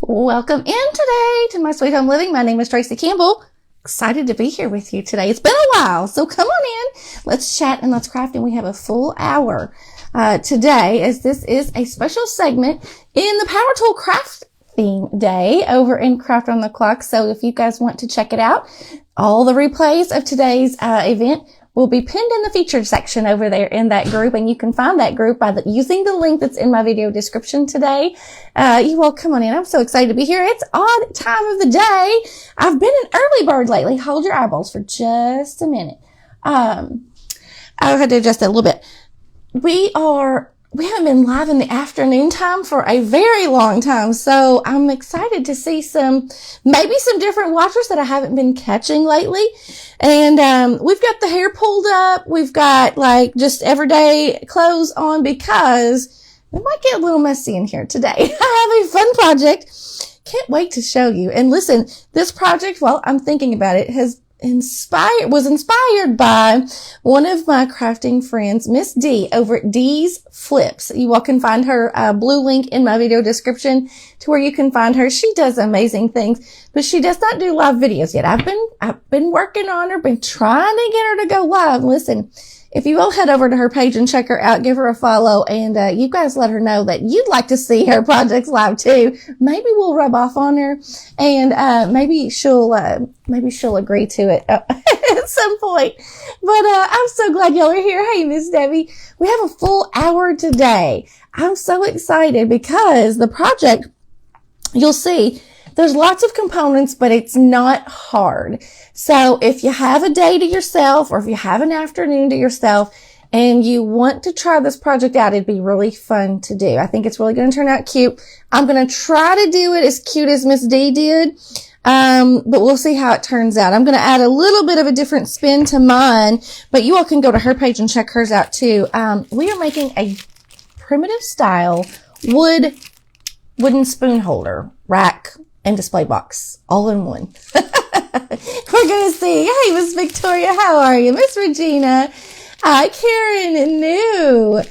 Welcome in today to my sweet home living. My name is Tracy Campbell. Excited to be here with you today. It's been a while, so come on in. Let's chat and let's craft, and we have a full hour today, as this is a special segment in the Power Tool Crafting Day over in Craft on the Clock. So if you guys want to check it out, all the replays of today's event will be pinned in the featured section over there in that group, and you can find that group by using the link that's in my video description today. You all come on in. I'm so excited to be here. It's odd time of the day. I've been an early bird lately. Hold your eyeballs for just a minute. I had to adjust that a little bit. We haven't been live in the afternoon time for a very long time, so I'm excited to see maybe some different watchers that I haven't been catching lately. And we've got the hair pulled up. We've got like just everyday clothes on because it might get a little messy in here today. I have a fun project. Can't wait to show you. And listen, this project, while I'm thinking about it, was inspired by one of my crafting friends, Miss D, over at deez.flipz. You all can find her blue link in my video description to where you can find her. She does amazing things, but she does not do live videos yet. I've been working on her, been trying to get her to go live. Listen, if you will head over to her page and check her out, give her a follow, and you guys let her know that you'd like to see her projects live too. Maybe we'll rub off on her, and maybe she'll agree to it at some point. But I'm so glad y'all are here. Hey, Miss Debbie, we have a full hour today. I'm so excited because the project, you'll see, there's lots of components, but it's not hard. So if you have a day to yourself, or if you have an afternoon to yourself and you want to try this project out, it'd be really fun to do. I think it's really going to turn out cute. I'm going to try to do it as cute as Miss D did. But we'll see how it turns out. I'm going to add a little bit of a different spin to mine, but you all can go to her page and check hers out too. We are making a primitive style wooden spoon holder, rack, and display box all in one. We're going to see. Hey, Miss Victoria, how are you? Miss Regina. Hi, Karen and New.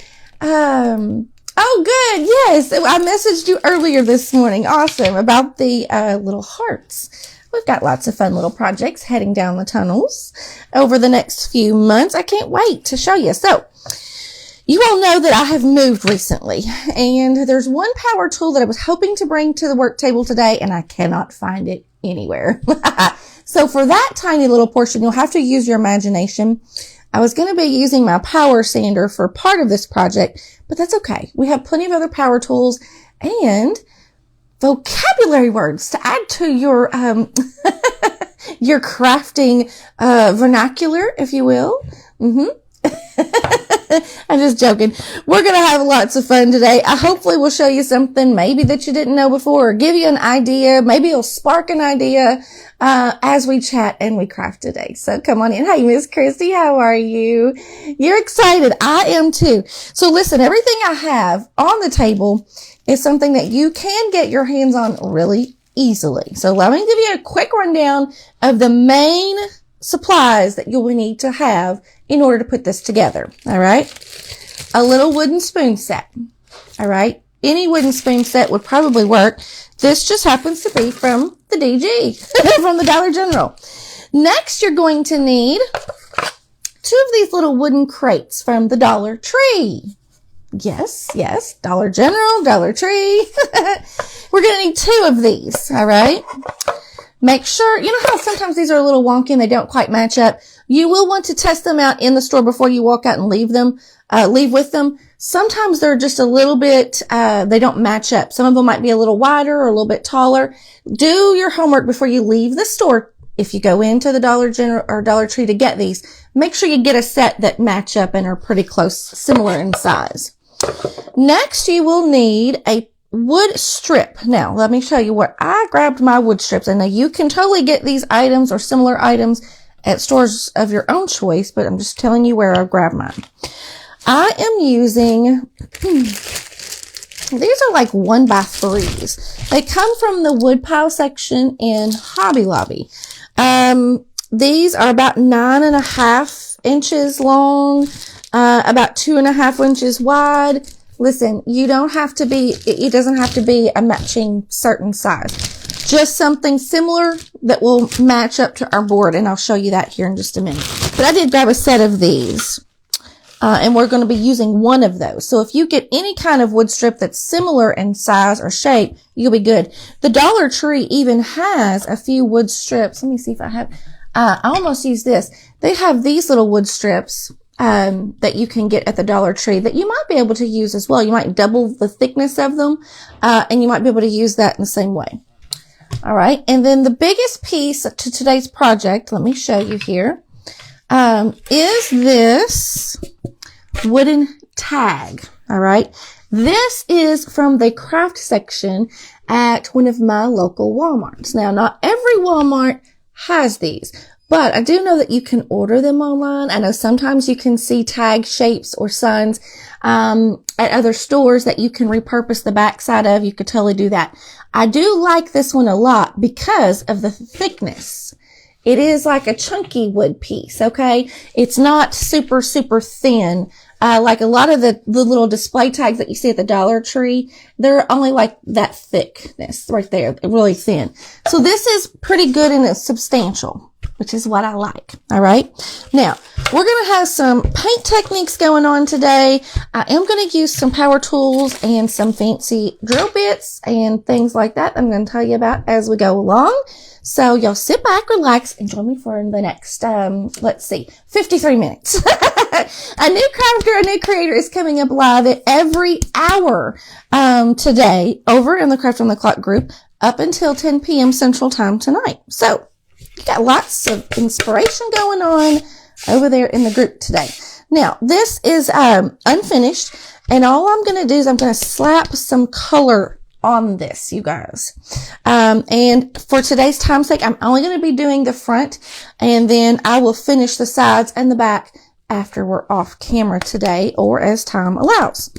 Oh, good. Yes. I messaged you earlier this morning. Awesome. About the little hearts. We've got lots of fun little projects heading down the tunnels over the next few months. I can't wait to show you. So, you all know that I have moved recently, and there's one power tool that I was hoping to bring to the work table today, and I cannot find it anywhere. So for that tiny little portion, you'll have to use your imagination. I was going to be using my power sander for part of this project, but that's okay. We have plenty of other power tools and vocabulary words to add to your your crafting vernacular, if you will. I'm just joking. We're going to have lots of fun today. I hopefully will show you something maybe that you didn't know before, or give you an idea. Maybe it'll spark an idea as we chat and we craft today. So come on in. Hey, Miss Christy, how are you? You're excited. I am too. So listen, everything I have on the table is something that you can get your hands on really easily. So let me give you a quick rundown of the main supplies that you will need to have in order to put this together. All right. A little wooden spoon set. All right. Any wooden spoon set would probably work. This just happens to be from the DG, from the Dollar General. Next, you're going to need 2 of these little wooden crates from the Dollar Tree. Yes, Dollar General, Dollar Tree. We're going to need 2 of these. All right. Make sure, you know how sometimes these are a little wonky and they don't quite match up? You will want to test them out in the store before you walk out and leave with them. Sometimes they're just a little bit, they don't match up. Some of them might be a little wider or a little bit taller. Do your homework before you leave the store. If you go into the Dollar General or Dollar Tree to get these, make sure you get a set that match up and are pretty close, similar in size. Next, you will need a wood strip. Now, let me show you where I grabbed my wood strips. And now you can totally get these items or similar items at stores of your own choice, but I'm just telling you where I grabbed mine. I am using, these are like 1x3s. They come from the wood pile section in Hobby Lobby. These are about 9.5 inches long, about 2.5 inches wide. Listen, you don't have to be, it doesn't have to be a matching certain size. Just something similar that will match up to our board, and I'll show you that here in just a minute. But I did grab a set of these, and we're going to be using one of those. So if you get any kind of wood strip that's similar in size or shape, you'll be good. The Dollar Tree even has a few wood strips. Let me see if I have, I almost used this. They have these little wood strips that you can get at the Dollar Tree that you might be able to use as well. You might double the thickness of them, and you might be able to use that in the same way. All right. And then the biggest piece to today's project, let me show you here, is this wooden tag. All right. This is from the craft section at one of my local Walmarts. Now, not every Walmart has these, but I do know that you can order them online. I know sometimes you can see tag shapes or signs at other stores that you can repurpose the backside of. You could totally do that. I do like this one a lot because of the thickness. It is like a chunky wood piece, okay? It's not super, super thin. Like a lot of the little display tags that you see at the Dollar Tree, they're only like that thickness right there, really thin. So this is pretty good and it's substantial, which is what I like. All right. Now we're going to have some paint techniques going on today. I am going to use some power tools and some fancy drill bits and things like that I'm going to tell you about as we go along. So y'all sit back, relax, and join me for the next, let's see, 53 minutes. A new crafter, a new creator is coming up live at every hour today over in the Craft on the Clock group up until 10 p.m. Central Time tonight. So you got lots of inspiration going on over there in the group today. Now, this is unfinished, and all I'm going to do is I'm going to slap some color on this, you guys. And for today's time's sake, I'm only going to be doing the front, and then I will finish the sides and the back after we're off camera today or as time allows.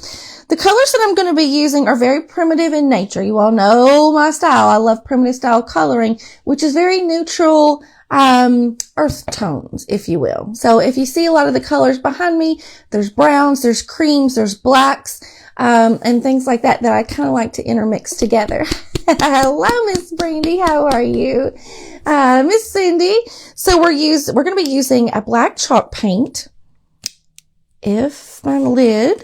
The colors that I'm going to be using are very primitive in nature. You all know my style. I love primitive style coloring, which is very neutral, earth tones, if you will. So if you see a lot of the colors behind me, there's browns, there's creams, there's blacks, and things like that I kind of like to intermix together. Hello, Miss Brandy. How are you? Miss Cindy. So we're going to be using a black chalk paint. If my lid,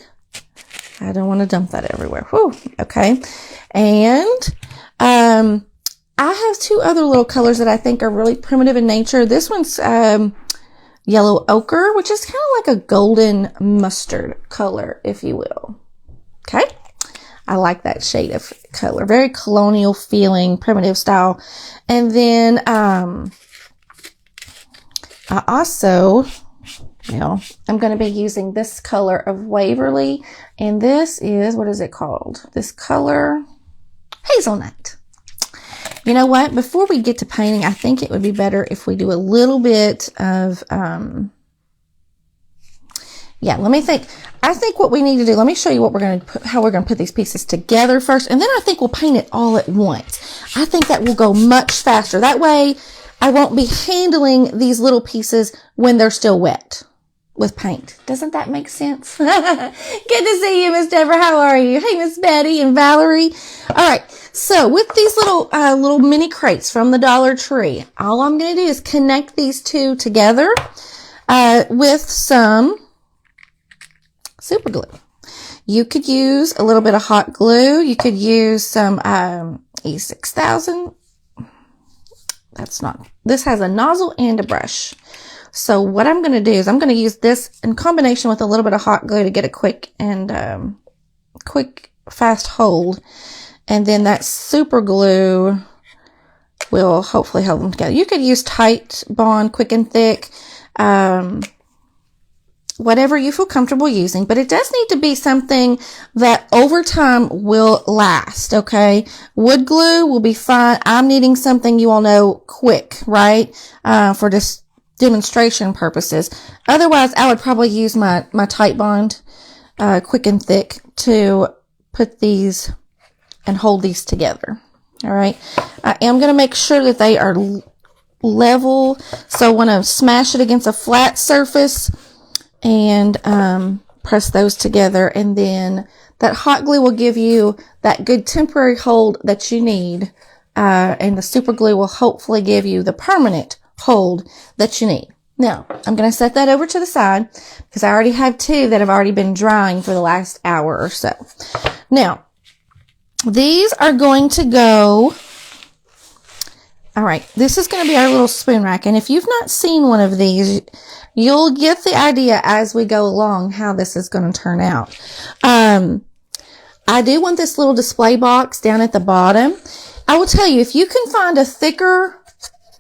I don't want to dump that everywhere. Whew, okay. And, I have two other little colors that I think are really primitive in nature. This one's, yellow ochre, which is kind of like a golden mustard color, if you will. Okay. I like that shade of color. Very colonial feeling, primitive style. And then, I also, I'm going to be using this color of Waverly, and this is, what is it called? This color, hazelnut. You know what? Before we get to painting, I think it would be better if we do a little bit of, let me think. I think what we need to do, let me show you what we're going to put, how we're going to put these pieces together first, and then I think we'll paint it all at once. I think that will go much faster. That way, I won't be handling these little pieces when they're still wet with paint. Doesn't that make sense? Good to see you, Miss Deborah. How are you? Hey, Miss Betty and Valerie. All right. So with these little mini crates from the Dollar Tree, all I'm going to do is connect these two together, with some super glue. You could use a little bit of hot glue. You could use some, E6000. This has a nozzle and a brush. So what I'm going to do is I'm going to use this in combination with a little bit of hot glue to get a quick and fast hold. And then that super glue will hopefully hold them together. You could use Tight Bond, Quick and Thick, whatever you feel comfortable using. But it does need to be something that over time will last, okay? Wood glue will be fine. I'm needing something you all know quick, right? For just demonstration purposes. Otherwise, I would probably use my Tight Bond, Quick and Thick to put these and hold these together. All right. I am going to make sure that they are level. So I want to smash it against a flat surface and press those together, and then that hot glue will give you that good temporary hold that you need, and the super glue will hopefully give you the permanent hold that you need. Now, I'm going to set that over to the side because I already have two that have already been drying for the last hour or so. Now, these are going to go, all right, this is going to be our little spoon rack. And if you've not seen one of these, you'll get the idea as we go along how this is going to turn out. I do want this little display box down at the bottom. I will tell you, if you can find a thicker,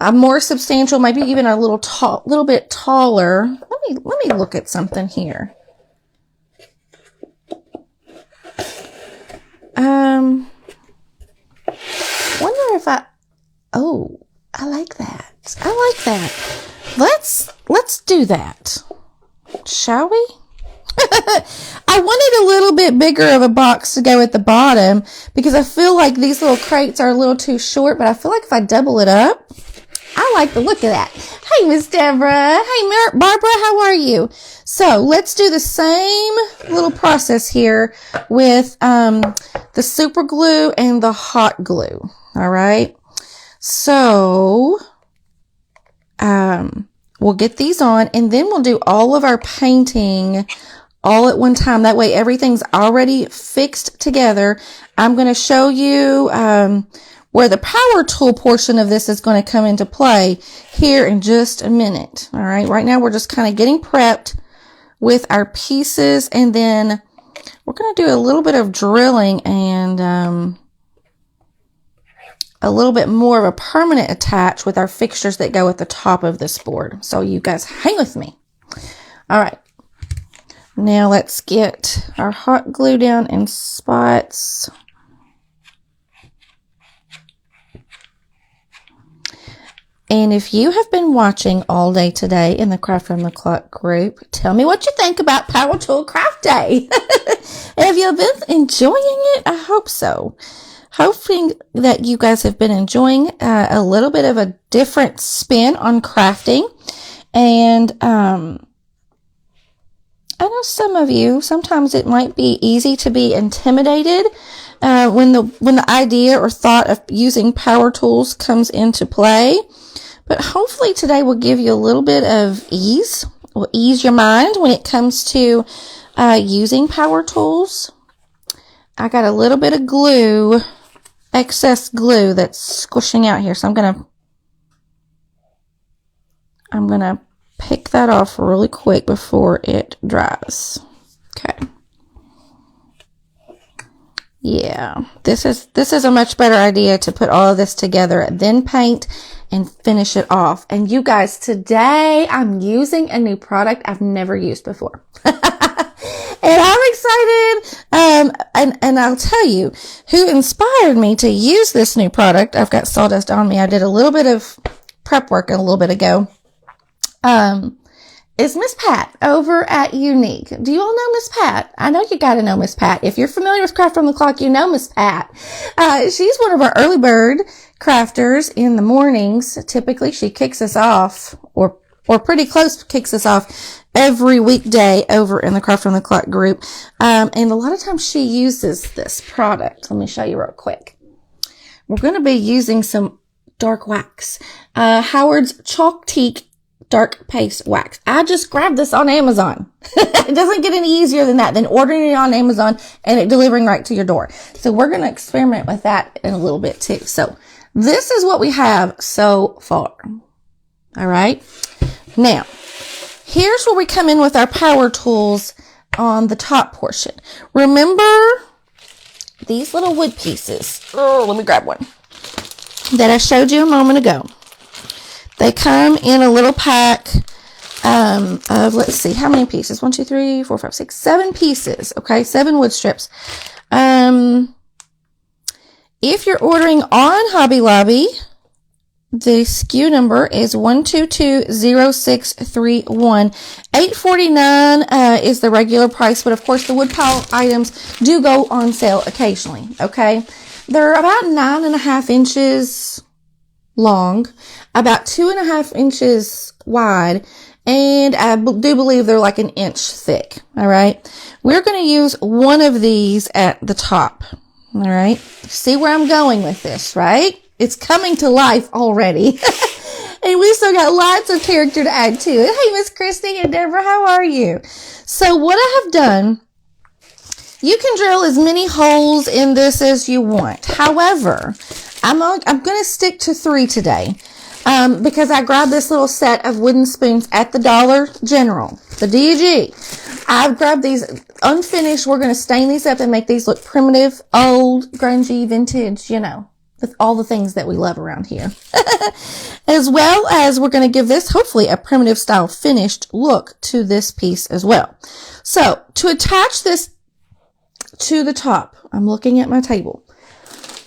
a more substantial, maybe even a little bit taller. Let me look at something here. Wonder if oh, I like that. I like that. Let's do that. Shall we? I wanted a little bit bigger of a box to go at the bottom because I feel like these little crates are a little too short, but I feel like if I double it up, I like the look of that. Hey, Miss Deborah. Hey, Barbara, how are you? So let's do the same little process here with the super glue and the hot glue. All right. So we'll get these on, and then we'll do all of our painting all at one time. That way everything's already fixed together. I'm going to show you where the power tool portion of this is going to come into play here in just a minute. All right. Right now we're just kind of getting prepped with our pieces, and then we're going to do a little bit of drilling and a little bit more of a permanent attach with our fixtures that go at the top of this board. So you guys hang with me. All right. Now let's get our hot glue down in spots. And if you have been watching all day today in the Craft Around the Clock group, tell me what you think about Power Tool Craft Day. Have you been enjoying it? I hope so. Hoping that you guys have been enjoying a little bit of a different spin on crafting. And I know some of you, sometimes it might be easy to be intimidated when the idea or thought of using power tools comes into play. But hopefully today will give you a little bit of ease, will ease your mind when it comes to using power tools. I got a little bit of glue, excess glue that's squishing out here. So I'm gonna pick that off really quick before it dries. Okay. Yeah, this is a much better idea to put all of this together, then paint and finish it off. And you guys, today I'm using a new product I've never used before. And I'm excited. And I'll tell you who inspired me to use this new product. I've got sawdust on me. I did a little bit of prep work a little bit ago. Is Miss Pat over at Unique. Do you all know Miss Pat? I know you got to know Miss Pat. If you're familiar with Craft on the Clock, you know Miss Pat. She's one of our early bird crafters in the mornings. Typically, she kicks us off, or pretty close to kicks us off every weekday over in the Craft on the Clock group. And a lot of times she uses this product. Let me show you real quick. We're going to be using some dark wax. Howard's Chalk Teak Dark Paste Wax. I just grabbed this on Amazon. It doesn't get any easier than that, than ordering it on Amazon and it delivering right to your door. So we're going to experiment with that in a little bit too. So this is what we have so far. All right. Now, here's where we come in with our power tools on the top portion. Remember these little wood pieces. Oh, let me grab one that I showed you a moment ago. They come in a little pack of, let's see, how many pieces? 1, 2, 3, 4, 5, 6, 7 pieces. Okay, 7 wood strips. If you're ordering on Hobby Lobby, the SKU number is 1220631. $8.49 is the regular price, but of course the wood pile items do go on sale occasionally. Okay, they're about 9.5 inches long, about 2.5 inches wide, And I do believe they're like 1 inch thick. All right. We're going to use one of these at the top. All right. See where I'm going with this, right? It's coming to life already. And we still got lots of character to add to it. Hey, Miss Christy and Deborah, how are you? So what I have done, you can drill as many holes in this as you want. However, I'm going to stick to 3 today. Because I grabbed this little set of wooden spoons at the Dollar General, the DG. I've grabbed these unfinished. We're going to stain these up and make these look primitive, old, grungy, vintage, you know, with all the things that we love around here. As well as we're going to give this, hopefully, a primitive style finished look to this piece as well. So, to attach this to the top, I'm looking at my table.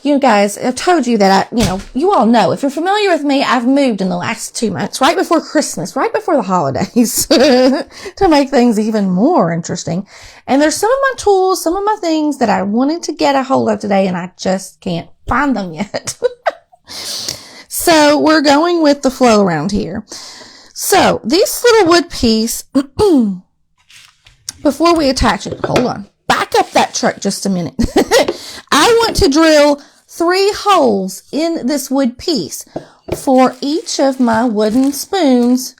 You guys, I've told you that you all know, if you're familiar with me, I've moved in the last 2 months, right before Christmas, right before the holidays, to make things even more interesting. And there's some of my tools, some of my things that I wanted to get a hold of today, and I just can't find them yet. So we're going with the flow around here. So this little wood piece, before we attach it, hold on, back up that truck just a minute. I want to drill 3 holes in this wood piece for each of my wooden spoons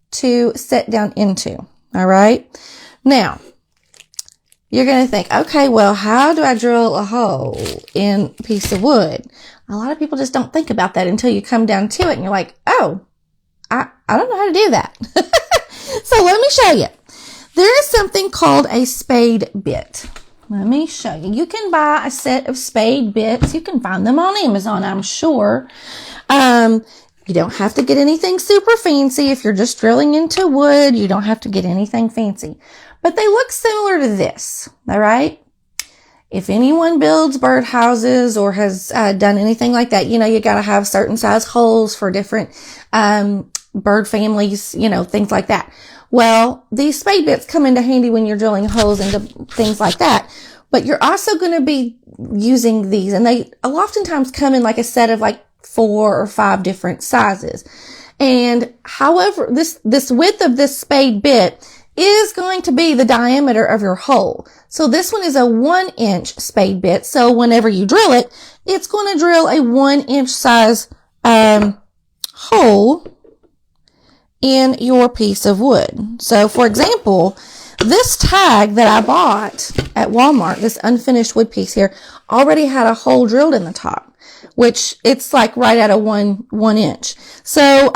to set down into. All right. Now, you're going to think, okay, well, how do I drill a hole in a piece of wood? A lot of people just don't think about that until you come down to it and you're like, oh, I don't know how to do that. So let me show you. There is something called a spade bit. Let me show you. You can buy a set of spade bits. You can find them on Amazon, I'm sure. You don't have to get anything super fancy. If you're just drilling into wood, you don't have to get anything fancy. But they look similar to this, all right? If anyone builds birdhouses or has done anything like that, you know, you got to have certain size holes for different bird families, you know, things like that. Well, these spade bits come into handy when you're drilling holes into things like that. But you're also going to be using these, and they oftentimes come in like a set of like 4 or 5 different sizes. And however, this width of this spade bit is going to be the diameter of your hole. So this one is a 1 inch spade bit. So whenever you drill it, it's going to drill a 1 inch size hole in your piece of wood. So for example, this tag that I bought at Walmart, this unfinished wood piece here, already had a hole drilled in the top, which it's like right at a one inch. So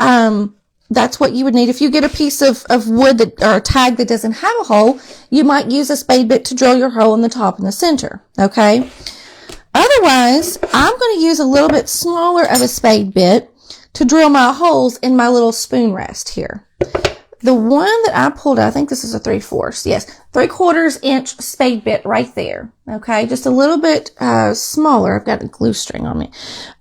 that's what you would need. If you get a piece of wood or a tag that doesn't have a hole, you might use a spade bit to drill your hole in the top and the center. Okay. Otherwise, I'm going to use a little bit smaller of a spade bit to drill my holes in my little spoon rest here. The one that I pulled out, I think this is a 3/4. Yes, 3/4 inch spade bit right there. Okay, just a little bit smaller. I've got a glue string on me.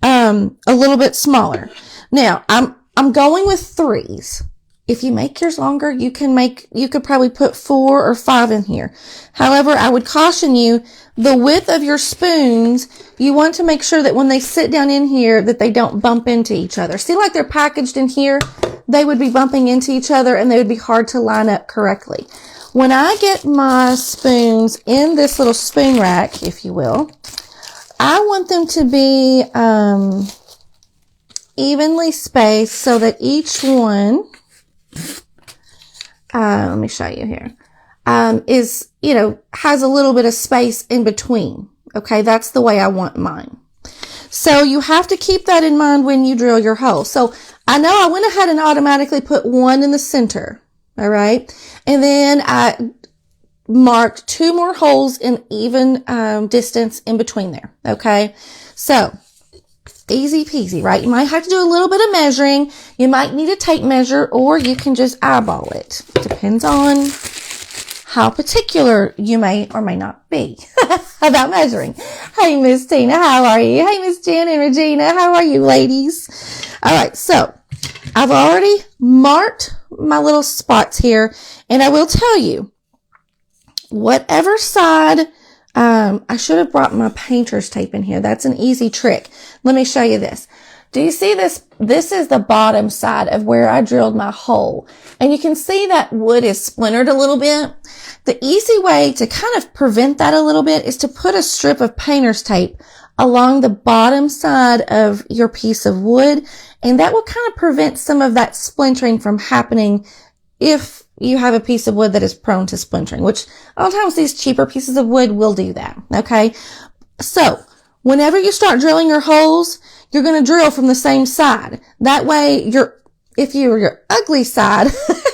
A little bit smaller. Now, I'm going with 3s. If you make yours longer, you could probably put 4 or 5 in here. However, I would caution you, the width of your spoons, you want to make sure that when they sit down in here, that they don't bump into each other. See, like they're packaged in here, they would be bumping into each other and they would be hard to line up correctly. When I get my spoons in this little spoon rack, if you will, I want them to be evenly spaced so that each one, let me show you here, is, you know, has a little bit of space in between. Okay, that's the way I want mine. So you have to keep that in mind when you drill your hole. So I know I went ahead and automatically put 1 in the center. All right. And then I marked 2 more holes in even distance in between there. Okay. So easy peasy, right? You might have to do a little bit of measuring. You might need a tape measure, or you can just eyeball it. Depends on how particular you may or may not be about measuring. Hey, Miss Tina, how are you? Hey, Miss Jen and Regina, how are you, ladies? All right, so I've already marked my little spots here, and I will tell you, whatever side, I should have brought my painter's tape in here. That's an easy trick. Let me show you this. do you see this? This is the bottom side of where I drilled my hole. And you can see that wood is splintered a little bit. The easy way to kind of prevent that a little bit is to put a strip of painter's tape along the bottom side of your piece of wood. And that will kind of prevent some of that splintering from happening if you have a piece of wood that is prone to splintering, which a lot of times these cheaper pieces of wood will do that. Okay. So whenever you start drilling your holes, you're going to drill from the same side. That way if your ugly side,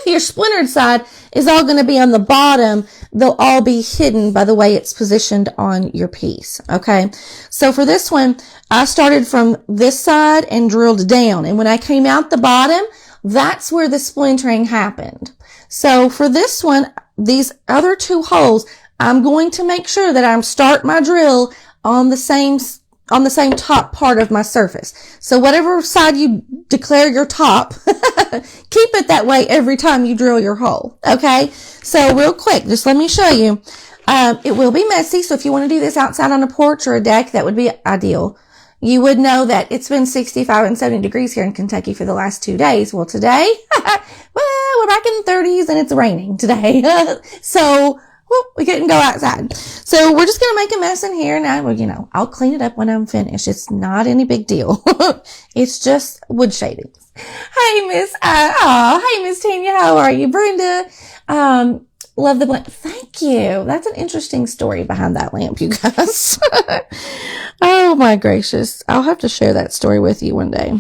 your splintered side is all going to be on the bottom. They'll all be hidden by the way it's positioned on your piece. Okay. So for this one, I started from this side and drilled down. And when I came out the bottom, that's where the splintering happened. So for this one, these other two holes, I'm going to make sure that I'm start my drill on the same top part of my surface. So whatever side you declare your top, keep it that way every time you drill your hole. Okay. So real quick, just let me show you. It will be messy. So if you want to do this outside on a porch or a deck, that would be ideal. You would know that it's been 65 and 70 degrees here in Kentucky for the last 2 days. Well, today, well, we're back in the 30s and it's raining today. So we couldn't go outside. So we're just going to make a mess in here. Now, well, I'll clean it up when I'm finished. It's not any big deal. It's just wood shavings. Hey, Miss Tanya, how are you? Brenda, love the lamp. Thank you. That's an interesting story behind that lamp, you guys. Oh my gracious. I'll have to share that story with you one day.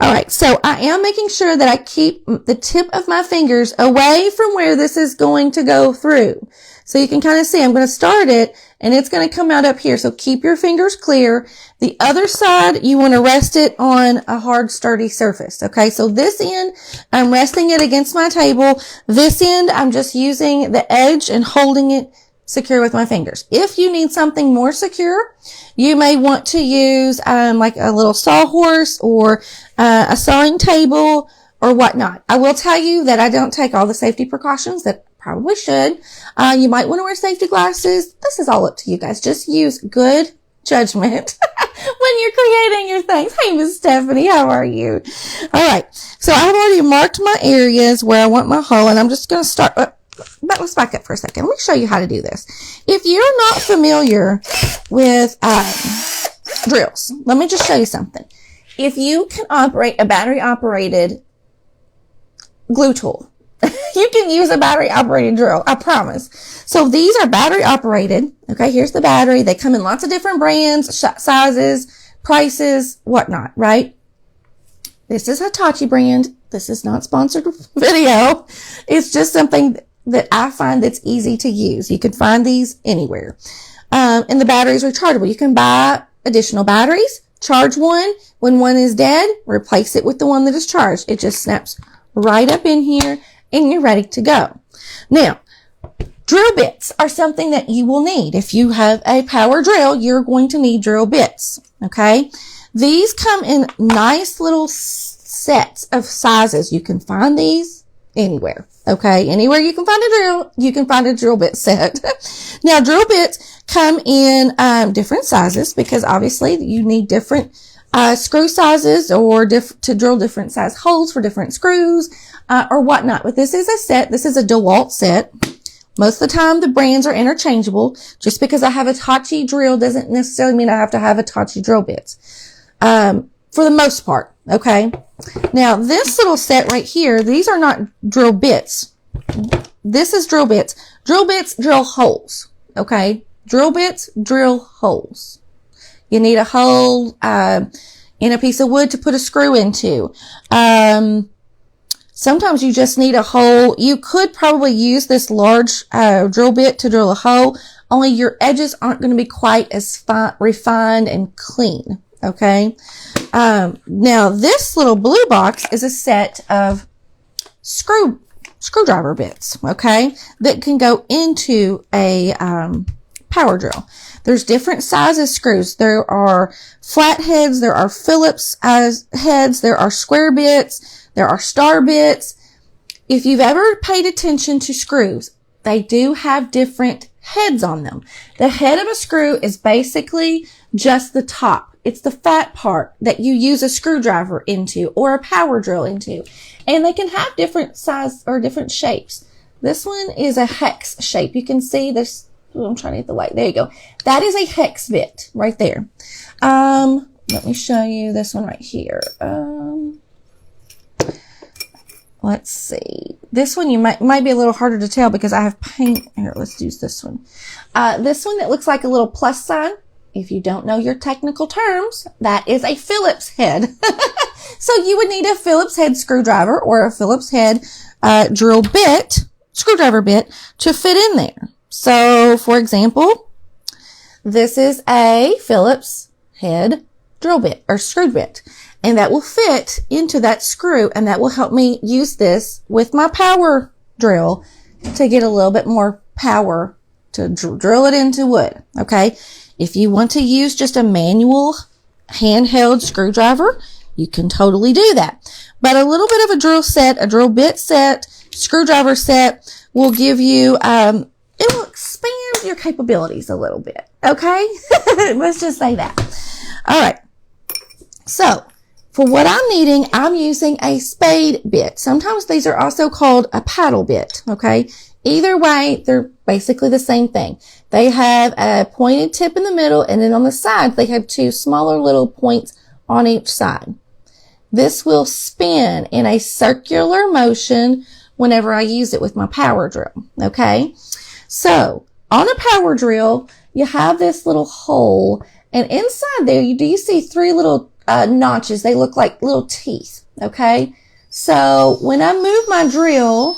All right. So I am making sure that I keep the tip of my fingers away from where this is going to go through. So you can kind of see I'm going to start it and it's going to come out up here. So keep your fingers clear. The other side, you want to rest it on a hard, sturdy surface. Okay. So this end, I'm resting it against my table. This end, I'm just using the edge and holding it secure with my fingers. If you need something more secure, you may want to use, like a little sawhorse or, a sewing table or whatnot. I will tell you that I don't take all the safety precautions that probably should. You might want to wear safety glasses. This is all up to you guys. Just use good judgment when you're creating your things. Hey, Miss Stephanie, how are you? All right. So I've already marked my areas where I want my hole, and I'm just going to start. But let's back up for a second. Let me show you how to do this. If you're not familiar with drills, let me just show you something. If you can operate a battery-operated glue tool, you can use a battery-operated drill, I promise. So these are battery-operated. Okay, here's the battery. They come in lots of different brands, sizes, prices, whatnot, right? This is Hitachi brand. This is not sponsored video. It's just something that I find that's easy to use. You can find these anywhere. And the batteries are rechargeable. You can buy additional batteries, charge one. When one is dead, replace it with the one that is charged. It just snaps right up in here and you're ready to go. Now, drill bits are something that you will need. If you have a power drill, you're going to need drill bits. Okay. These come in nice little sets of sizes. You can find these anywhere. Okay. Anywhere you can find a drill, you can find a drill bit set. Now, drill bits come in different sizes because obviously you need different screw sizes or to drill different size holes for different screws or whatnot. But this is a set. This is a DeWalt set. Most of the time, the brands are interchangeable. Just because I have a Hitachi drill doesn't necessarily mean I have to have a Hitachi drill bits. For the most part. Okay. Now, this little set right here, these are not drill bits. This is drill bits. Drill bits drill holes. Okay. Drill bits drill holes. You need a hole, in a piece of wood to put a screw into. Sometimes you just need a hole. You could probably use this large, drill bit to drill a hole, only your edges aren't going to be quite as refined and clean. Okay. Now this little blue box is a set of screwdriver bits. Okay. That can go into a, power drill. There's different sizes screws. There are flat heads. There are Phillips heads. There are square bits. There are star bits. If you've ever paid attention to screws, they do have different heads on them. The head of a screw is basically just the top. It's the fat part that you use a screwdriver into or a power drill into. And they can have different size or different shapes. This one is a hex shape. You can see this. Oh, I'm trying to get the light. There you go. That is a hex bit right there. Let me show you this one right here. Let's see. This one you might be a little harder to tell because I have paint. Here, let's use this one. This one that looks like a little plus sign. If you don't know your technical terms, that is a Phillips head. So you would need a Phillips head screwdriver or a Phillips head drill bit, screwdriver bit, to fit in there. So, for example, this is a Phillips head drill bit or screw bit. And that will fit into that screw, and that will help me use this with my power drill to get a little bit more power to drill it into wood. Okay. If you want to use just a manual handheld screwdriver, you can totally do that. But a little bit of a drill set, a drill bit set, screwdriver set will give you, it will expand your capabilities a little bit. Okay. Let's just say that. All right. So for what I'm needing, I'm using a spade bit. Sometimes these are also called a paddle bit. Okay. Either way, they're basically the same thing. They have a pointed tip in the middle, and then on the sides, they have two smaller little points on each side. This will spin in a circular motion whenever I use it with my power drill. Okay. So on a power drill, you have this little hole, and inside there, do you see three little notches? They look like little teeth. Okay. So when I move my drill,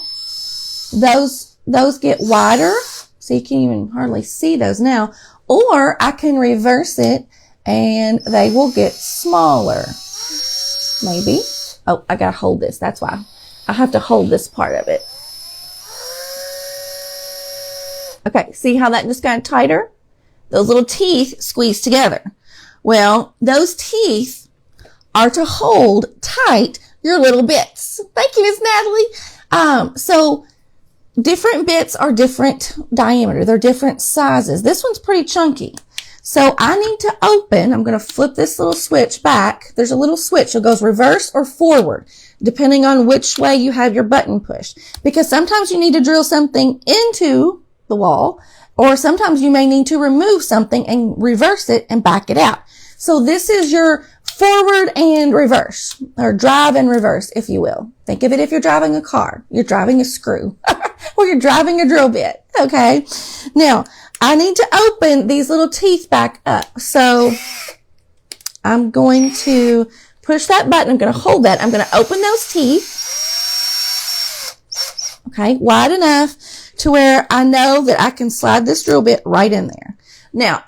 those get wider, so you can't even hardly see those now, or I can reverse it and they will get smaller. Maybe. Oh, I gotta hold this. That's why I have to hold this part of it. Okay. See how that just got tighter? Those little teeth squeeze together. Well, those teeth are to hold tight your little bits. Thank you, Miss Natalie. So different bits are different diameter. They're different sizes. This one's pretty chunky. So I need to open. I'm going to flip this little switch back. There's a little switch. It goes reverse or forward, depending on which way you have your button pushed. Because sometimes you need to drill something into the wall, or sometimes you may need to remove something and reverse it and back it out. So this is your forward and reverse, or drive and reverse, if you will. Think of it if you're driving a car, you're driving a screw, or you're driving a drill bit. Okay. Now I need to open these little teeth back up. So I'm going to push that button. I'm going to hold that. I'm going to open those teeth. Okay. Wide enough to where I know that I can slide this drill bit right in there. Now,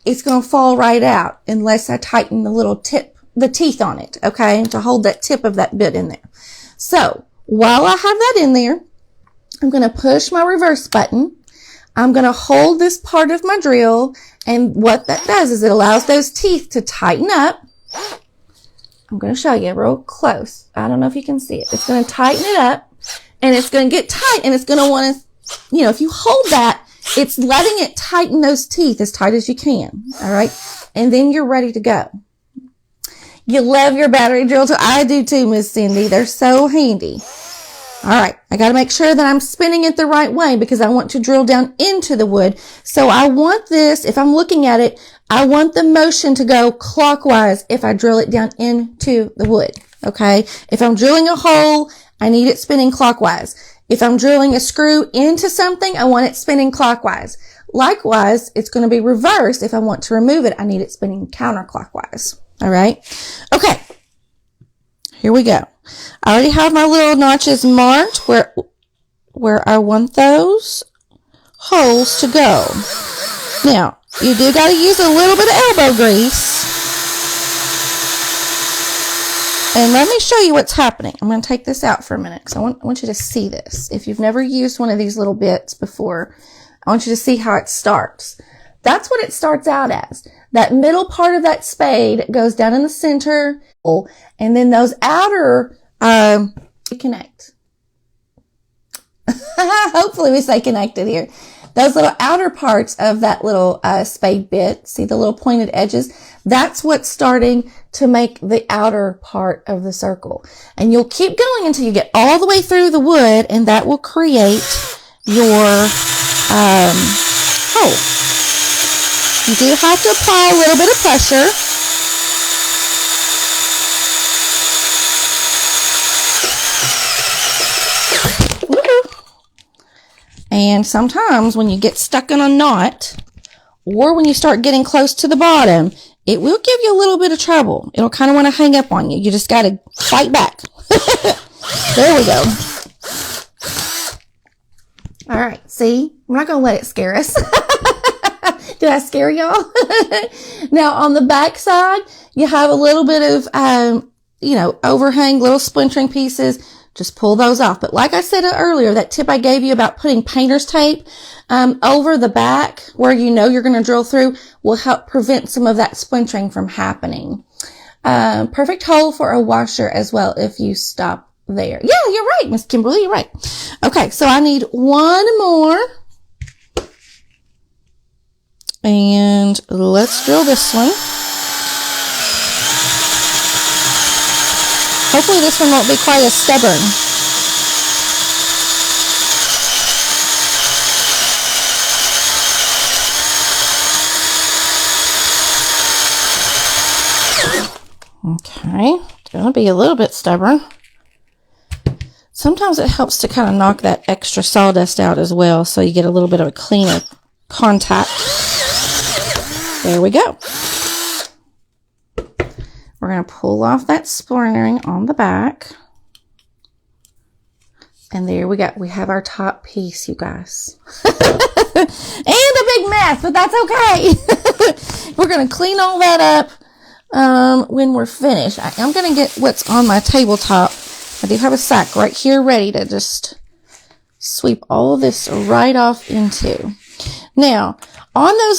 it's going to fall right out unless I tighten the little tip, the teeth on it, okay, to hold that tip of that bit in there. So while I have that in there, I'm going to push my reverse button. I'm going to hold this part of my drill, and what that does is it allows those teeth to tighten up. I'm going to show you real close. I don't know if you can see it. It's going to tighten it up, and it's going to get tight, and it's going to want to, you know, if you hold that, it's letting it tighten those teeth as tight as you can. All right. And then you're ready to go. You love your battery drill too. I do too, Miss Cindy. They're so handy. All right. I got to make sure that I'm spinning it the right way because I want to drill down into the wood. So I want this, if I'm looking at it, I want the motion to go clockwise if I drill it down into the wood. Okay. If I'm drilling a hole, I need it spinning clockwise. If I'm drilling a screw into something, I want it spinning clockwise. Likewise, it's going to be reversed. If I want to remove it, I need it spinning counterclockwise. All right. Okay. Here we go. I already have my little notches marked where I want those holes to go. Now, you do got to use a little bit of elbow grease. And let me show you what's happening. I'm going to take this out for a minute because I want you to see this. If you've never used one of these little bits before, I want you to see how it starts. That's what it starts out as. That middle part of that spade goes down in the center, and then those outer connect. Hopefully we stay connected here. those little outer parts of that little spade bit, see the little pointed edges? That's what's starting to make the outer part of the circle. And you'll keep going until you get all the way through the wood, and that will create your hole. You do have to apply a little bit of pressure. And sometimes when you get stuck in a knot, or when you start getting close to the bottom, it will give you a little bit of trouble. It'll kind of want to hang up on you. You just got to fight back. There we go. All right. See, I'm not going to let it scare us. Did I scare y'all? Now on the back side, you have a little bit of, overhang, little splintering pieces. Just pull those off. But like I said earlier, that tip I gave you about putting painter's tape over the back where you know you're going to drill through will help prevent some of that splintering from happening. Perfect hole for a washer as well if you stop there. Yeah, you're right, Miss Kimberly. You're right. Okay, so I need one more. And let's drill this one. Hopefully this one won't be quite as stubborn. Okay, it's going to be a little bit stubborn. Sometimes it helps to kind of knock that extra sawdust out as well, so you get a little bit of a cleaner contact. There we go. We're going to pull off that splintering on the back. And there we go. We have our top piece, you guys. And a big mess, but that's okay. We're going to clean all that up when we're finished. I'm going to get what's on my tabletop. I do have a sack right here ready to just sweep all of this right off into. Now, on those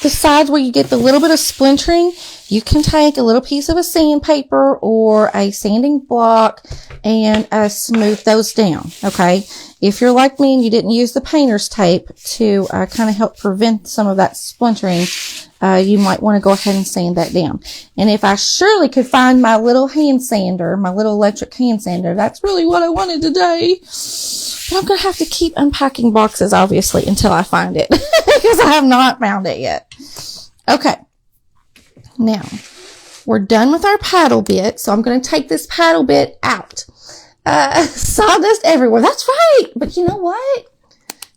the sides where you get the little bit of splintering, you can take a little piece of a sandpaper or a sanding block and smooth those down, okay? If you're like me and you didn't use the painter's tape to kind of help prevent some of that splintering, you might want to go ahead and sand that down. And if I surely could find my little hand sander, my little electric hand sander, that's really what I wanted today. But I'm going to have to keep unpacking boxes, obviously, until I find it. Because I have not found it yet. Okay. Now, we're done with our paddle bit. So I'm going to take this paddle bit out. Sawdust everywhere. That's right. But you know what?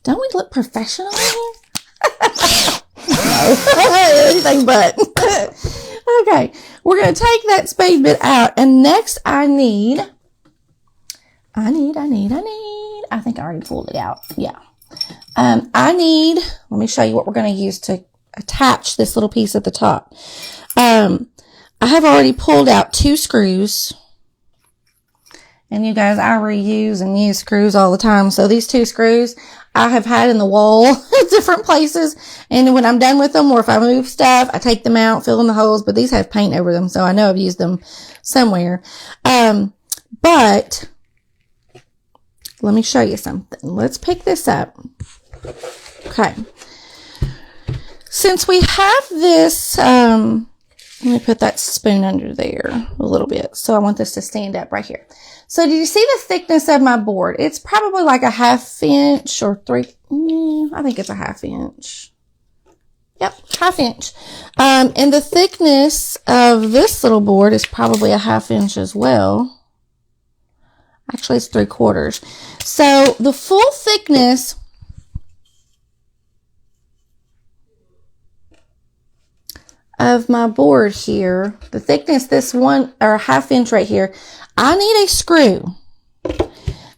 Don't we look professional here? No. Anything but. Okay. We're going to take that spade bit out. And next I think I already pulled it out. Yeah. Let me show you what we're going to use to attach this little piece at the top. I have already pulled out 2 screws. And you guys, I reuse and use screws all the time. So these 2 screws I have had in the wall at different places. And when I'm done with them, or if I move stuff, I take them out, fill in the holes. But these have paint over them, so I know I've used them somewhere. But let me show you something. Let's pick this up. Okay. Since we have this, let me put that spoon under there a little bit. So I want this to stand up right here. So do you see the thickness of my board? It's probably like a 1/2 inch or 3. I think it's a 1/2 inch. Yep, 1/2 inch. And the thickness of this little board is probably a 1/2 inch as well. Actually, it's 3/4. So the full thickness of my board here, the thickness, this one or 1/2 inch right here, I need a screw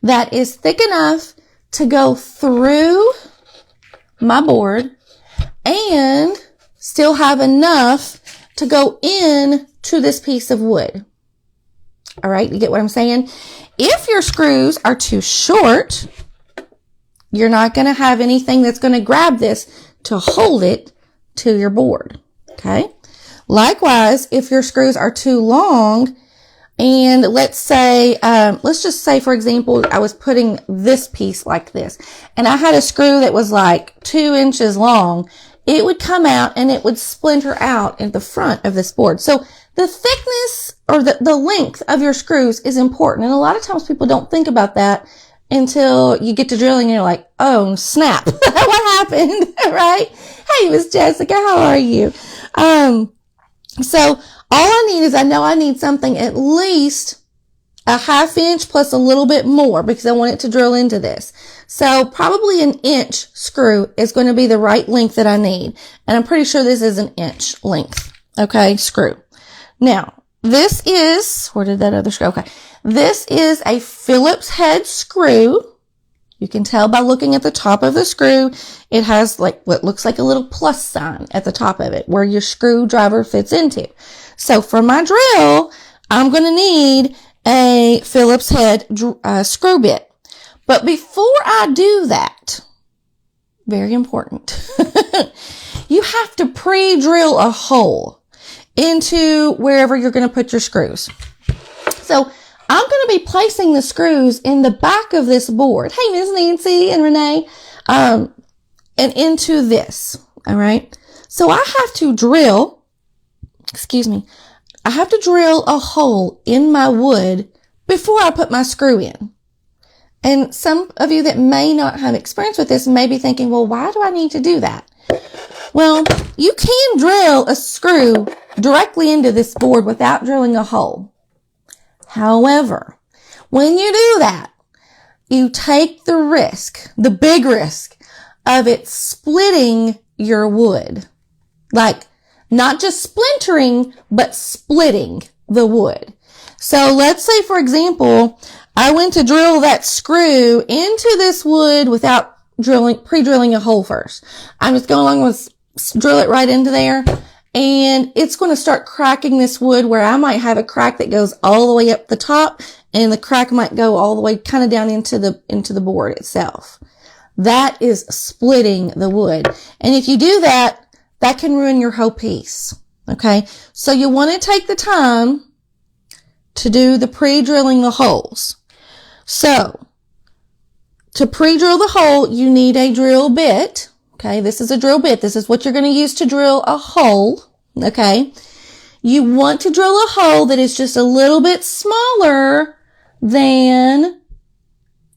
that is thick enough to go through my board and still have enough to go in to this piece of wood. All right, you get what I'm saying? If your screws are too short, you're not going to have anything that's going to grab this to hold it to your board. Okay. Likewise, if your screws are too long And let's say, let's just say, for example, I was putting this piece like this, and I had a screw that was like 2 inches long. It would come out and it would splinter out in the front of this board. So the thickness or the length of your screws is important. And a lot of times people don't think about that until you get to drilling and you're like, oh, snap. What happened? Right? Hey, Miss Jessica, how are you? So all I need is, I know I need something at least a 1/2 inch plus a little bit more because I want it to drill into this. So probably an inch screw is going to be the right length that I need. And I'm pretty sure this is an inch length. Okay, screw. Now, this is, where did that other screw? Okay. This is a Phillips head screw. You can tell by looking at the top of the screw, it has like what looks like a little plus sign at the top of it where your screwdriver fits into. So for my drill, I'm going to need a Phillips head screw bit. But before I do that, very important, you have to pre-drill a hole into wherever you're going to put your screws. So I'm going to be placing the screws in the back of this board. Hey, Miss Nancy and Renee, and into this. All right. So I have to drill, I have to drill a hole in my wood before I put my screw in. And some of you that may not have experience with this may be thinking, well, why do I need to do that? Well, you can drill a screw directly into this board without drilling a hole. However, when you do that, you take the risk, the big risk of it splitting your wood. Like, not just splintering, but splitting the wood. So let's say, for example, I went to drill that screw into this wood without pre-drilling a hole first. I'm just going along with drill it right into there. And it's going to start cracking this wood where I might have a crack that goes all the way up the top, and the crack might go all the way kind of down into the board itself. That is splitting the wood. And if you do that, that can ruin your whole piece. Okay. So you want to take the time to do the pre-drilling the holes. So to pre-drill the hole, you need a drill bit. Okay, this is a drill bit. This is what you're going to use to drill a hole. Okay, you want to drill a hole that is just a little bit smaller than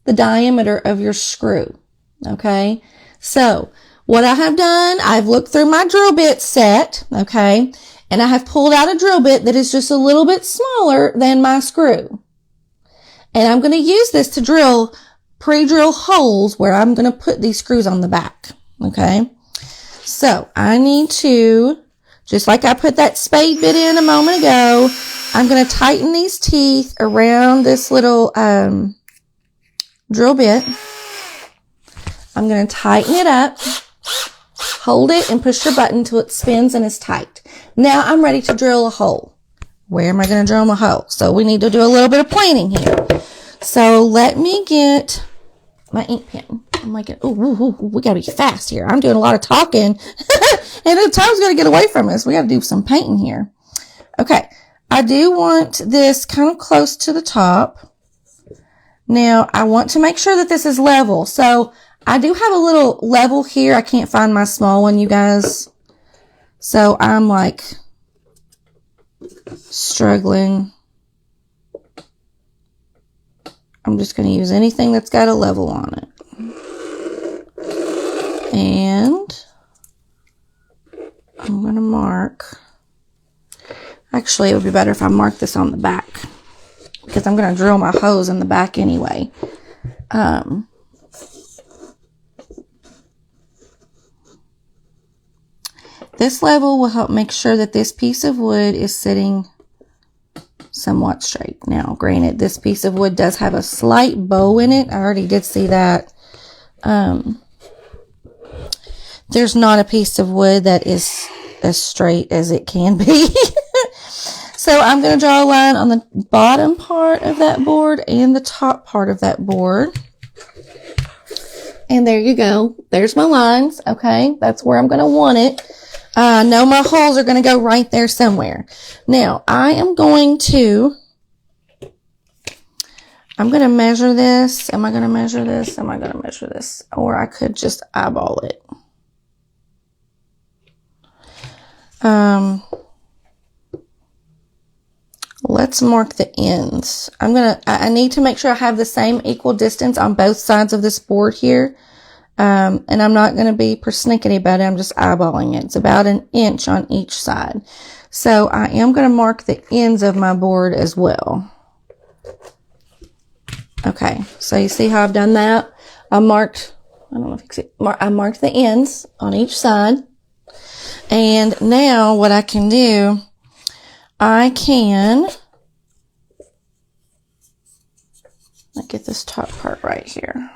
the diameter of your screw. Okay, so what I have done, I've looked through my drill bit set. Okay, and I have pulled out a drill bit that is just a little bit smaller than my screw. And I'm going to use this to pre-drill holes where I'm going to put these screws on the back. Okay, so I need to, just like I put that spade bit in a moment ago, I'm going to tighten these teeth around this little drill bit. I'm going to tighten it up, hold it, and push your button until it spins and is tight. Now I'm ready to drill a hole. Where am I going to drill my hole? So we need to do a little bit of planning here. So let me get my ink pen. I'm like, oh, we gotta be fast here. I'm doing a lot of talking, and the time's gonna get away from us. We gotta do some painting here. Okay, I do want this kind of close to the top. Now, I want to make sure that this is level. So I do have a little level here. I can't find my small one, you guys. So I'm like struggling. I'm just going to use anything that's got a level on it. And I'm going to mark. Actually, it would be better if I mark this on the back, because I'm going to drill my hose in the back anyway. This level will help make sure that this piece of wood is sitting somewhat straight. Now, granted, this piece of wood does have a slight bow in it. I already did see that. There's not a piece of wood that is as straight as it can be. So I'm going to draw a line on the bottom part of that board and the top part of that board. And there you go. There's my lines. Okay. That's where I'm going to want it. No, my holes are going to go right there somewhere. Now, I am going to I'm going to measure this. Am I going to measure this? Am I going to measure this? Or I could just eyeball it. Let's mark the ends. I need to make sure I have the same equal distance on both sides of this board here. And I'm not going to be persnickety about it. I'm just eyeballing it. It's about 1 inch on each side. So I am going to mark the ends of my board as well. Okay. So you see how I've done that? I don't know if you can see, I marked the ends on each side. And now what I can do, let's get this top part right here.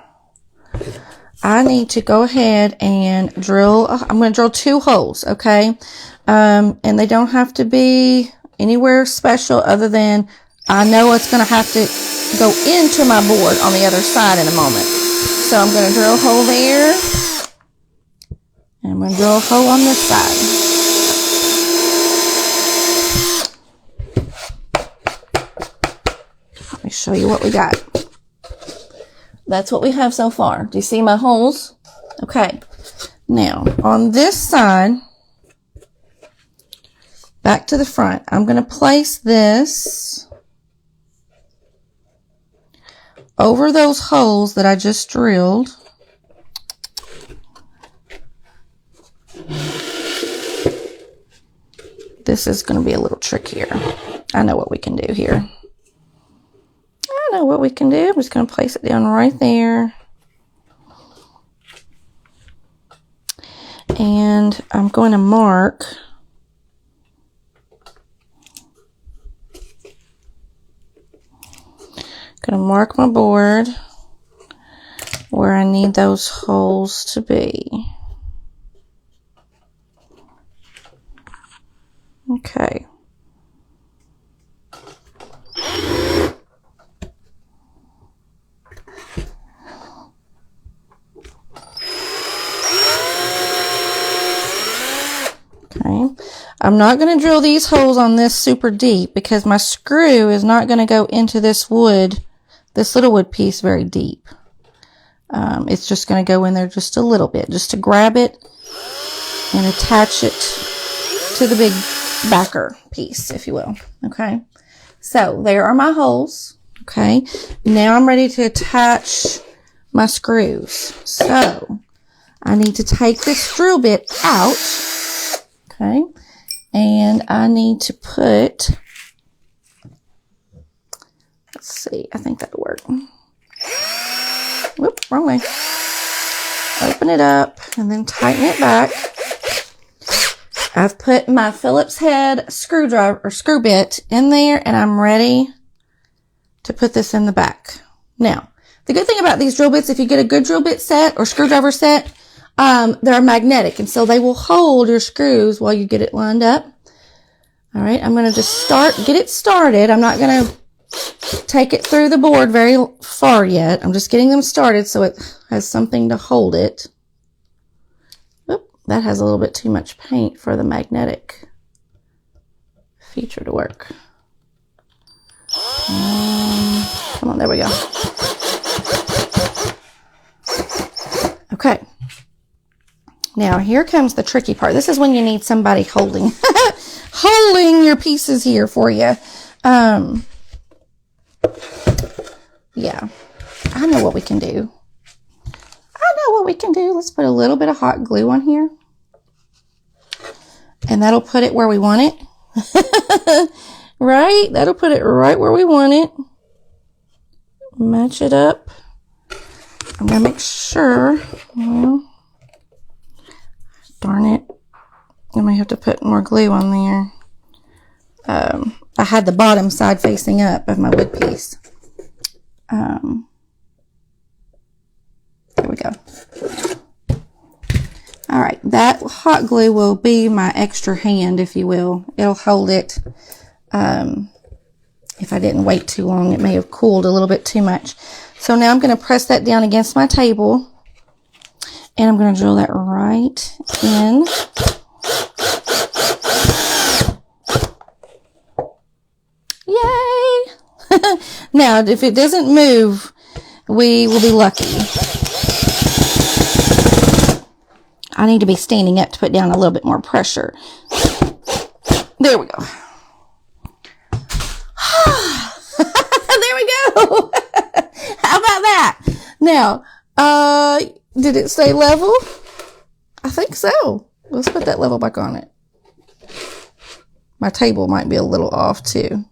I need to go ahead and drill. I'm going to drill 2 holes, okay? And they don't have to be anywhere special other than I know it's going to have to go into my board on the other side in a moment. So I'm going to drill a hole there. And I'm going to drill a hole on this side. Let me show you what we got. That's what we have so far. Do you see my holes? Okay. Now, on this side, back to the front, I'm going to place this over those holes that I just drilled. This is going to be a little trickier. I know what we can do here. I know what we can do. I'm just going to place it down right there. And I'm going to mark my board where I need those holes to be. Okay. I'm not going to drill these holes on this super deep because my screw is not going to go into this little wood piece very deep. It's just going to go in there just a little bit, just to grab it and attach it to the big backer piece, if you will. Okay. So there are my holes. Okay. Now I'm ready to attach my screws. So I need to take this drill bit out. Okay. And I need to put, let's see, I think that'll work. Whoop, wrong way. Open it up and then tighten it back. I've put my Phillips head screwdriver or screw bit in there and I'm ready to put this in the back. Now, the good thing about these drill bits, if you get a good drill bit set or screwdriver set, they're magnetic, and so they will hold your screws while you get it lined up. All right, I'm going to just get it started. I'm not going to take it through the board very far yet. I'm just getting them started so it has something to hold it. Oop, that has a little bit too much paint for the magnetic feature to work. Come on, there we go. Okay. Now, here comes the tricky part. This is when you need somebody holding your pieces here for you. Yeah, I know what we can do. Let's put a little bit of hot glue on here. And that'll put it where we want it. Right? That'll put it right where we want it. Match it up. I'm going to make sure. Well, darn it. I might have to put more glue on there. I had the bottom side facing up of my wood piece. There we go. All right, that hot glue will be my extra hand, if you will. It'll hold it. If I didn't wait too long, it may have cooled a little bit too much. So now I'm going to press that down against my table. And I'm going to drill that right in. Yay! Now, if it doesn't move, we will be lucky. I need to be standing up to put down a little bit more pressure. There we go. There we go. How about that? Now, did it stay level? I think so. Let's put that level back on it. My table might be a little off too.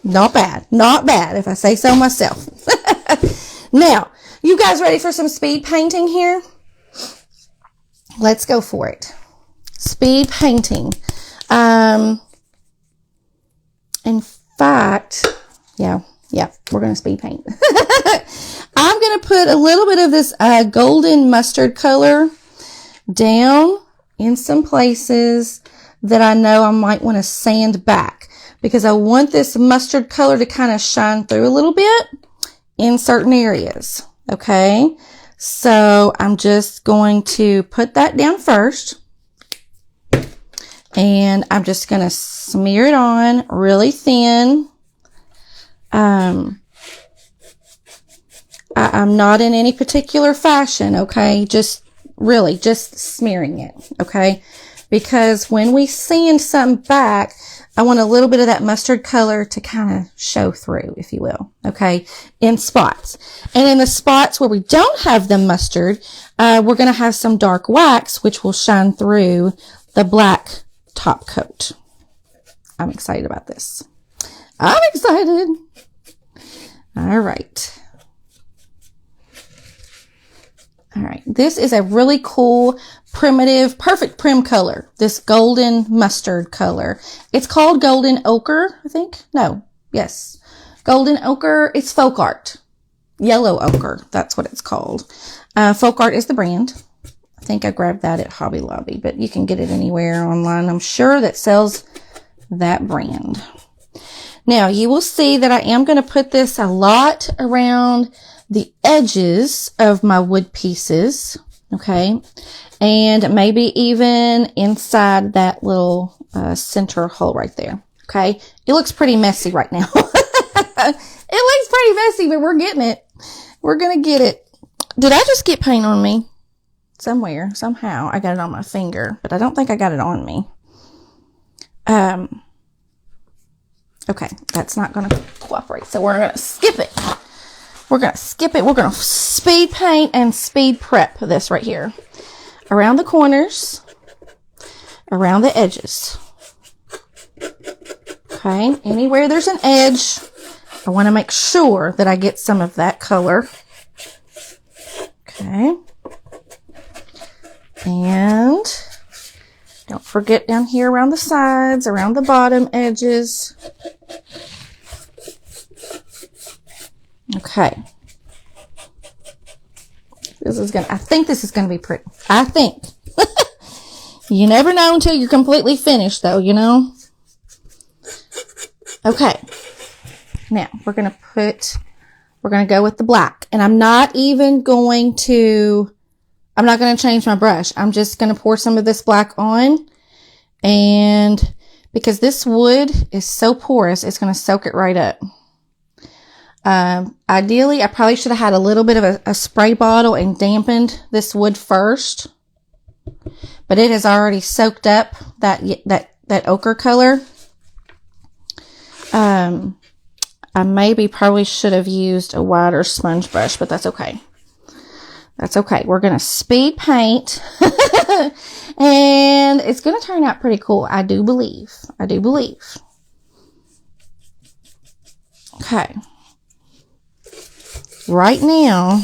Not bad. Not bad, if I say so myself. Now, you guys ready for some speed painting here? Let's go for it. Speed painting. In fact, yeah, we're going to speed paint. I'm going to put a little bit of this golden mustard color down in some places that I know I might want to sand back, because I want this mustard color to kind of shine through a little bit in certain areas. Okay, so I'm just going to put that down first, and I'm just going to smear it on really thin. I'm not in any particular fashion, okay? Just smearing it, okay? Because when we sand something back, I want a little bit of that mustard color to kind of show through, if you will, okay, in spots. And in the spots where we don't have the mustard, we're going to have some dark wax, which will shine through the black top coat. I'm excited about this. I'm excited. All right. All right. This is a really cool, primitive, perfect prim color. This golden mustard color. It's called golden ochre, I think. No. Yes. Golden ochre. It's folk art. Yellow ochre. That's what it's called. Folk art is the brand. I think I grabbed that at Hobby Lobby, but you can get it anywhere online, I'm sure, that sells that brand. Now, you will see that I am going to put this a lot around the edges of my wood pieces, okay? And maybe even inside that little center hole right there, okay? It looks pretty messy right now. It looks pretty messy, but we're getting it. We're going to get it. Did I just get paint on me? Somewhere, somehow. I got it on my finger, but I don't think I got it on me. Okay, that's not going to cooperate, so we're going to skip it. We're going to skip it. We're going to speed paint and speed prep this right here. Around the corners, around the edges. Okay, anywhere there's an edge, I want to make sure that I get some of that color. Okay. And don't forget down here around the sides, around the bottom edges. Okay. I think this is gonna be pretty. I think. You never know until you're completely finished though, you know? Okay. Now, we're gonna go with the black. And I'm not going to change my brush. I'm just going to pour some of this black on. And because this wood is so porous, it's going to soak it right up. Ideally, I probably should have had a little bit of a spray bottle and dampened this wood first. But it has already soaked up that ochre color. I probably should have used a wider sponge brush, but that's okay. That's okay. We're going to speed paint. And it's going to turn out pretty cool. I do believe. Okay. Right now,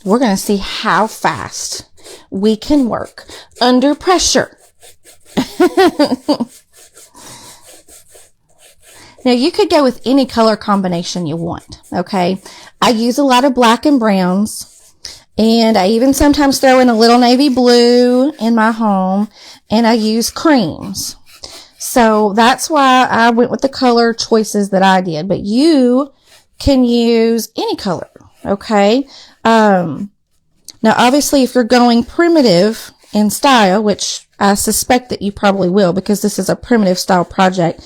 we're going to see how fast we can work under pressure. Now, you could go with any color combination you want, okay? I use a lot of black and browns, and I even sometimes throw in a little navy blue in my home, and I use creams. So that's why I went with the color choices that I did, but you can use any color, okay? Now, obviously, if you're going primitive in style, which I suspect that you probably will because this is a primitive style project,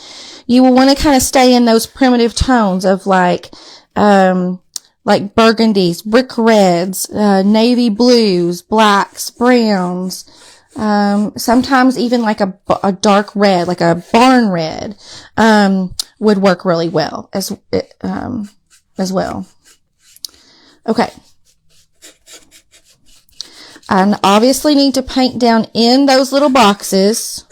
you will want to kind of stay in those primitive tones of like burgundies, brick reds, navy blues, blacks, browns, sometimes even like a dark red, like a barn red, would work really well as well. Okay. I obviously need to paint down in those little boxes.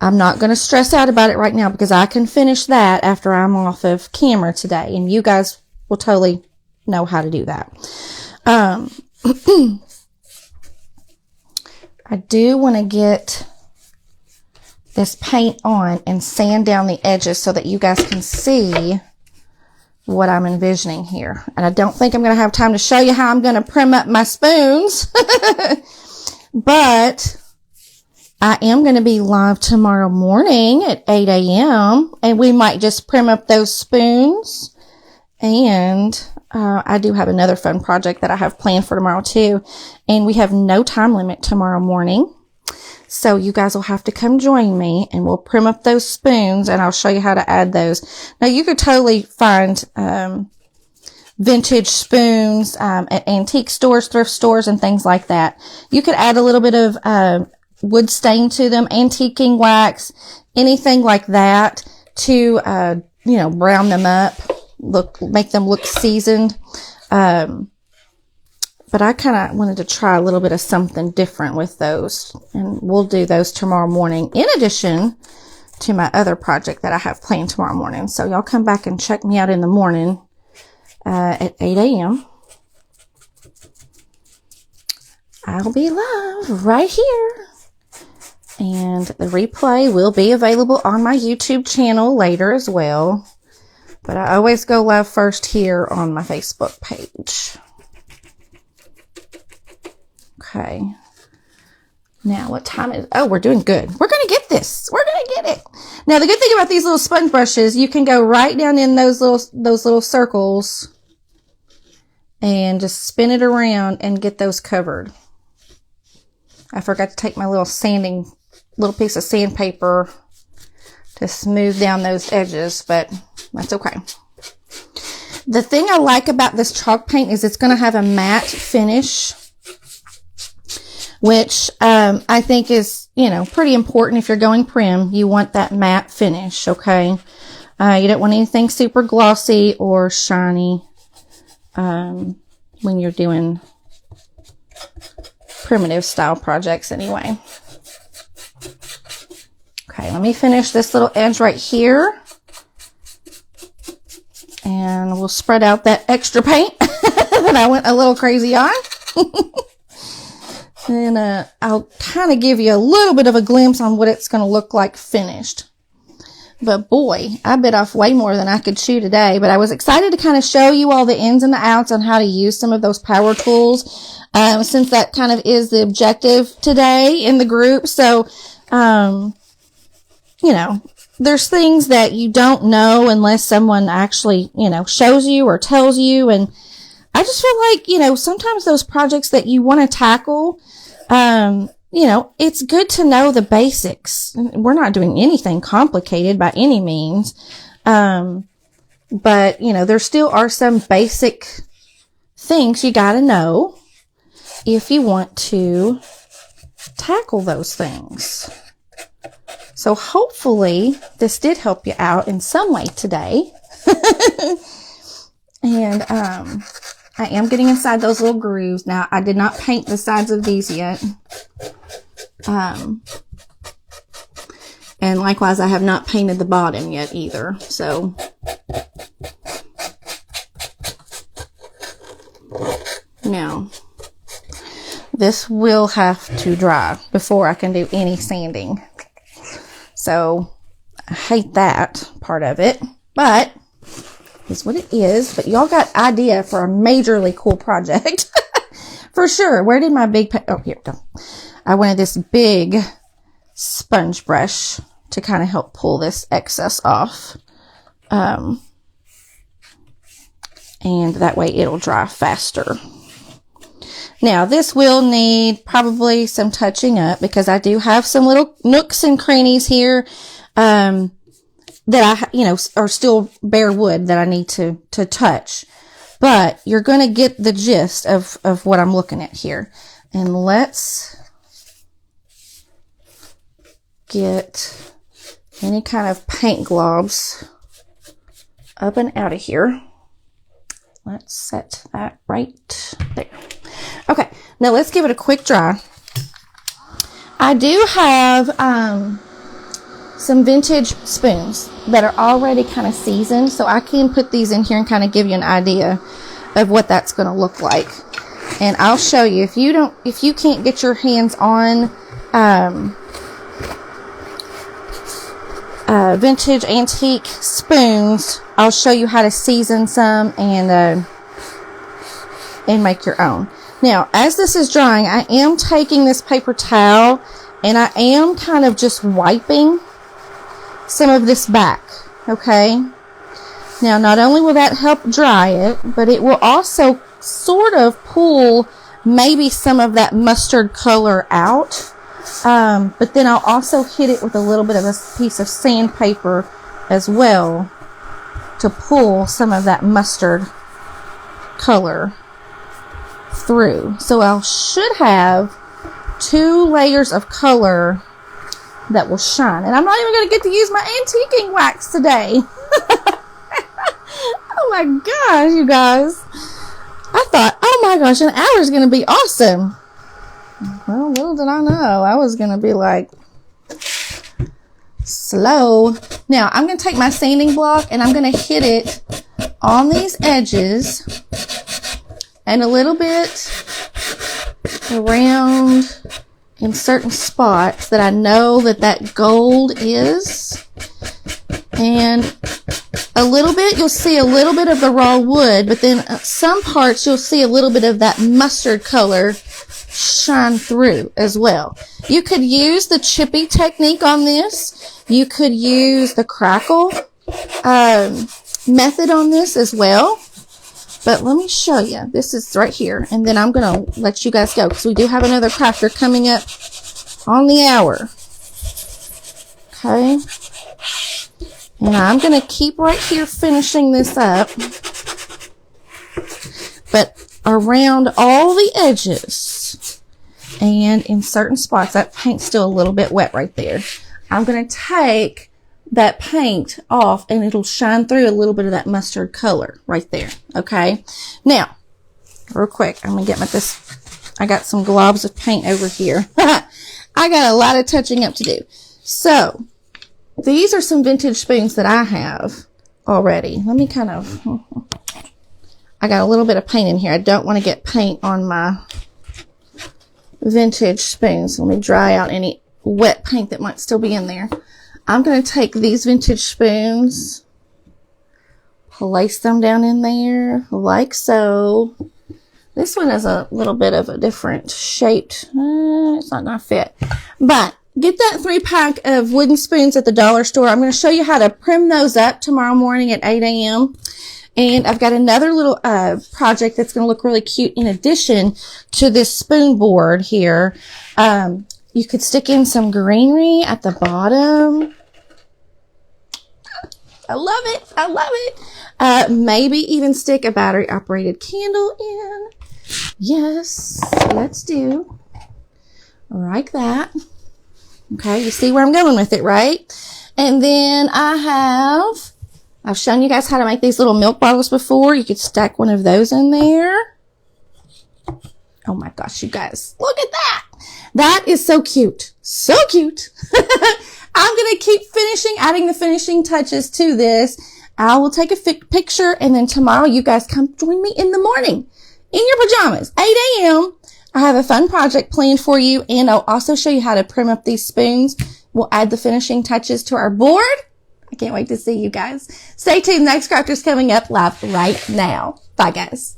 I'm not going to stress out about it right now because I can finish that after I'm off of camera today. And you guys will totally know how to do that. I do want to get this paint on and sand down the edges so that you guys can see what I'm envisioning here. And I don't think I'm going to have time to show you how I'm going to prim up my spoons. But I am going to be live tomorrow morning at 8 a.m. and we might just prim up those spoons. And I do have another fun project that I have planned for tomorrow too. And we have no time limit tomorrow morning. So you guys will have to come join me and we'll prim up those spoons and I'll show you how to add those. Now you could totally find vintage spoons at antique stores, thrift stores, and things like that. You could add a little bit of wood stain to them, antiquing wax, anything like that to, brown them up, make them look seasoned. But I kind of wanted to try a little bit of something different with those. And we'll do those tomorrow morning in addition to my other project that I have planned tomorrow morning. So y'all come back and check me out in the morning at 8 a.m. I'll be live right here. And the replay will be available on my YouTube channel later as well. But I always go live first here on my Facebook page. Okay. Now, what time is... Oh, we're doing good. We're going to get this. We're going to get it. Now, the good thing about these little sponge brushes, you can go right down in those little circles and just spin it around and get those covered. I forgot to take my little piece of sandpaper to smooth down those edges, but that's okay. The thing I like about this chalk paint is it's going to have a matte finish, which I think is, pretty important if you're going prim. You want that matte finish, okay? You don't want anything super glossy or shiny when you're doing primitive style projects anyway. Okay, let me finish this little edge right here. And we'll spread out that extra paint that I went a little crazy on. And I'll kind of give you a little bit of a glimpse on what it's going to look like finished. But boy, I bit off way more than I could chew today. But I was excited to kind of show you all the ins and the outs on how to use some of those power tools. Since that kind of is the objective today in the group. So, there's things that you don't know unless someone actually, shows you or tells you. And I just feel like, sometimes those projects that you want to tackle, it's good to know the basics. We're not doing anything complicated by any means. But, there still are some basic things you got to know if you want to tackle those things. So hopefully this did help you out in some way today. And I am getting inside those little grooves. Now, I did not paint the sides of these yet. And likewise, I have not painted the bottom yet either. So, now, this will have to dry before I can do any sanding. So, I hate that part of it. But is what it is. But y'all got idea for a majorly cool project. For sure. Where did my big... Oh, here we go. I wanted this big sponge brush to kind of help pull this excess off. And that way it'll dry faster. Now, this will need probably some touching up because I do have some little nooks and crannies here. that are still bare wood that I need to touch. But you're going to get the gist of what I'm looking at here. And let's get any kind of paint globs up and out of here. Let's set that right there. Okay, now let's give it a quick dry. I do have some vintage spoons that are already kind of seasoned, so I can put these in here and kind of give you an idea of what that's going to look like. And I'll show you, if you can't get your hands on vintage antique spoons, I'll show you how to season some and make your own. Now, as this is drying, I am taking this paper towel and I am kind of just wiping some of this back, okay? Now, not only will that help dry it, but it will also sort of pull maybe some of that mustard color out. But then I'll also hit it with a little bit of a piece of sandpaper as well to pull some of that mustard color through. So I should have 2 layers of color that will shine. And I'm not even going to get to use my antiquing wax today. Oh my gosh, you guys. I thought, oh my gosh, an hour is going to be awesome. Well, little did I know, I was going to be like slow. Now, I'm going to take my sanding block and I'm going to hit it on these edges and a little bit around in certain spots that I know that gold is. And a little bit, you'll see a little bit of the raw wood, but then some parts you'll see a little bit of that mustard color shine through as well. You could use the chippy technique on this. You could use the crackle method on this as well. But let me show you. This is right here. And then I'm going to let you guys go because we do have another crafter coming up on the hour. Okay. And I'm going to keep right here finishing this up. But around all the edges and in certain spots, that paint's still a little bit wet right there. I'm going to take that paint off and it'll shine through a little bit of that mustard color right there. Okay. Now, real quick, I'm going to get I got some globs of paint over here. I got a lot of touching up to do. So, these are some vintage spoons that I have already. Let me I got a little bit of paint in here. I don't want to get paint on my vintage spoons. Let me dry out any wet paint that might still be in there. I'm going to take these vintage spoons, place them down in there like so. This one is a little bit of a different shaped. It's not going to fit. But get that 3-pack of wooden spoons at the dollar store. I'm going to show you how to prim those up tomorrow morning at 8 a.m. And I've got another little project that's going to look really cute in addition to this spoon board here. You could stick in some greenery at the bottom. I love it. I love it. Maybe even stick a battery operated candle in. Yes, let's do like that. Okay, you see where I'm going with it, right? And then I've shown you guys how to make these little milk bottles before. You could stack one of those in there. Oh my gosh, you guys, look at that. That is so cute. So cute. I'm going to keep adding the finishing touches to this. I will take a picture and then tomorrow you guys come join me in the morning in your pajamas, 8 a.m. I have a fun project planned for you and I'll also show you how to prim up these spoons. We'll add the finishing touches to our board. I can't wait to see you guys. Stay tuned. Next craft is coming up live right now. Bye guys.